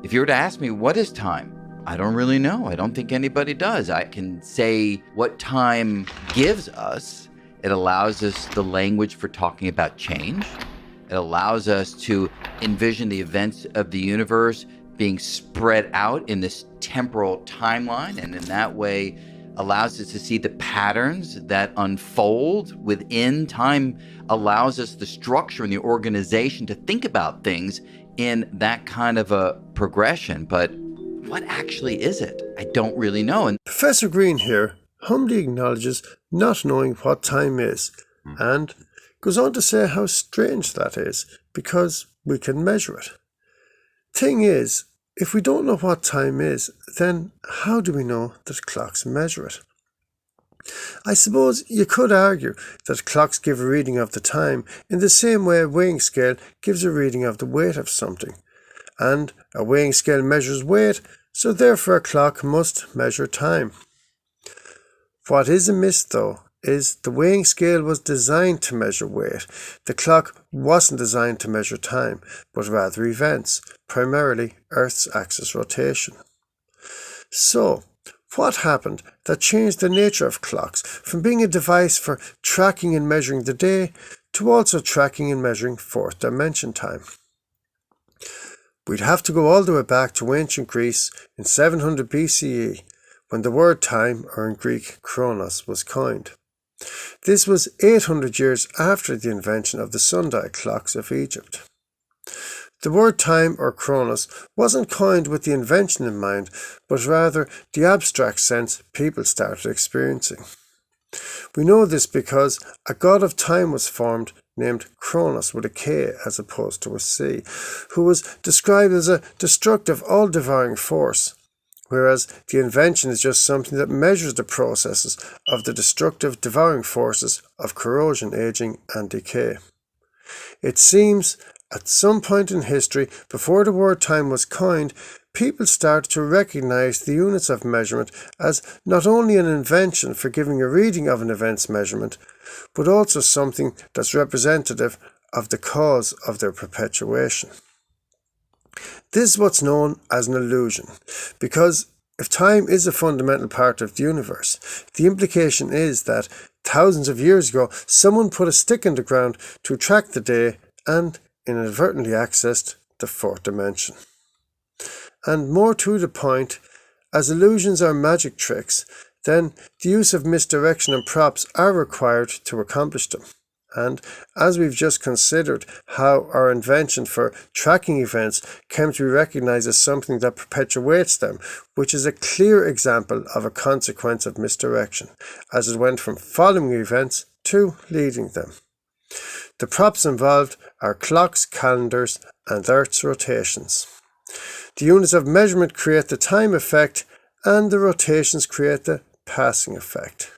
If you were to ask me, what is time? I don't really know. I don't think anybody does. I can say what time gives us. It allows us the language for talking about change. It allows us to envision the events of the universe being spread out in this temporal timeline, and in that way allows us to see the patterns that unfold within time, allows us the structure and the organization to think about things in that kind of a progression. But what actually is it? I don't really know. And Professor Greene here humbly acknowledges not knowing what time is, and goes on to say how strange that is, because we can measure it. Thing is, if we don't know what time is, then how do we know that clocks measure it? I suppose you could argue that clocks give a reading of the time in the same way a weighing scale gives a reading of the weight of something, and a weighing scale measures weight, so therefore a clock must measure time. What is amiss, though, is the weighing scale was designed to measure weight. The clock wasn't designed to measure time, but rather events, primarily Earth's axis rotation. So, what happened that changed the nature of clocks from being a device for tracking and measuring the day to also tracking and measuring fourth dimension time? We'd have to go all the way back to ancient Greece in 700 BCE, when the word time, or in Greek chronos, was coined. This was 800 years after the invention of the sundial clocks of Egypt. The word time, or chronos, wasn't coined with the invention in mind, but rather the abstract sense people started experiencing. We know this because a god of time was formed named Kronos with a K as opposed to a C, who was described as a destructive, all-devouring force, whereas the invention is just something that measures the processes of the destructive, devouring forces of corrosion, aging, and decay. It seems at some point in history, before the word time was coined, people started to recognize the units of measurement as not only an invention for giving a reading of an event's measurement, but also something that's representative of the cause of their perpetuation. This is what's known as an illusion, because if time is a fundamental part of the universe, the implication is that thousands of years ago, someone put a stick in the ground to track the day and inadvertently accessed the fourth dimension. And more to the point, as illusions are magic tricks, then the use of misdirection and props are required to accomplish them. And as we've just considered how our invention for tracking events came to be recognized as something that perpetuates them, which is a clear example of a consequence of misdirection, as it went from following events to leading them. The props involved are clocks, calendars, and Earth's rotations. The units of measurement create the time effect, and the rotations create the passing effect.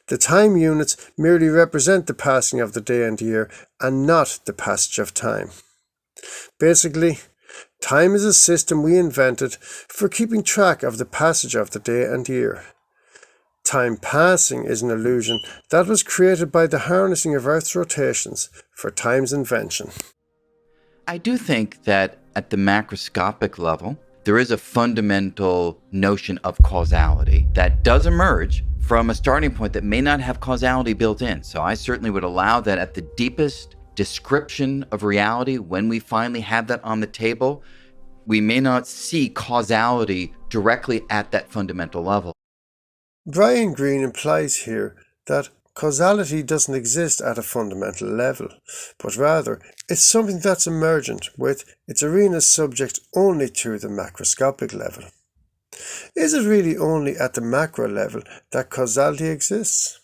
The time units merely represent the passing of the day and year, and not the passage of time. Basically, time is a system we invented for keeping track of the passage of the day and year. Time passing is an illusion that was created by the harnessing of Earth's rotations for time's invention. I do think that at the macroscopic level, there is a fundamental notion of causality that does emerge from a starting point that may not have causality built in. So I certainly would allow that at the deepest description of reality, when we finally have that on the table, we may not see causality directly at that fundamental level. Brian Greene implies here that causality doesn't exist at a fundamental level, but rather it's something that's emergent with its arena subject only to the macroscopic level. Is it really only at the macro level that causality exists?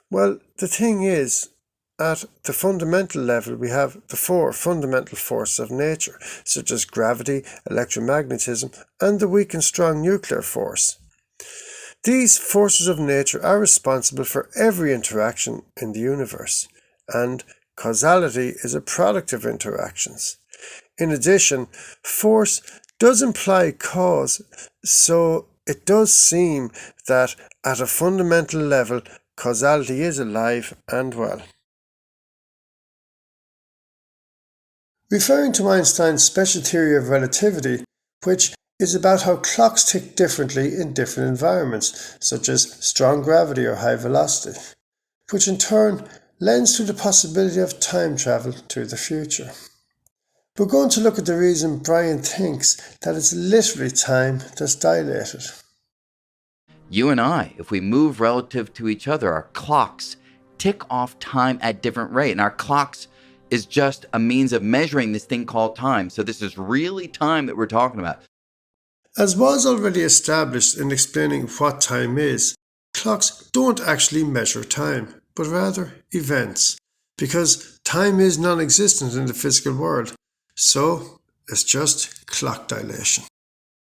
Well, the thing is, at the fundamental level we have the four fundamental forces of nature, such as gravity, electromagnetism, and the weak and strong nuclear force. These forces of nature are responsible for every interaction in the universe, and causality is a product of interactions. In addition, force does imply cause, so it does seem that at a fundamental level, causality is alive and well. Referring to Einstein's special theory of relativity, which is about how clocks tick differently in different environments, such as strong gravity or high velocity, which in turn lends to the possibility of time travel to the future. We're going to look at the reason Brian thinks that it's literally time that's dilated. You and I, if we move relative to each other, our clocks tick off time at different rate. And our clocks is just a means of measuring this thing called time. So this is really time that we're talking about. As was already established in explaining what time is, clocks don't actually measure time, but rather events, because time is non-existent in the physical world. So it's just clock dilation.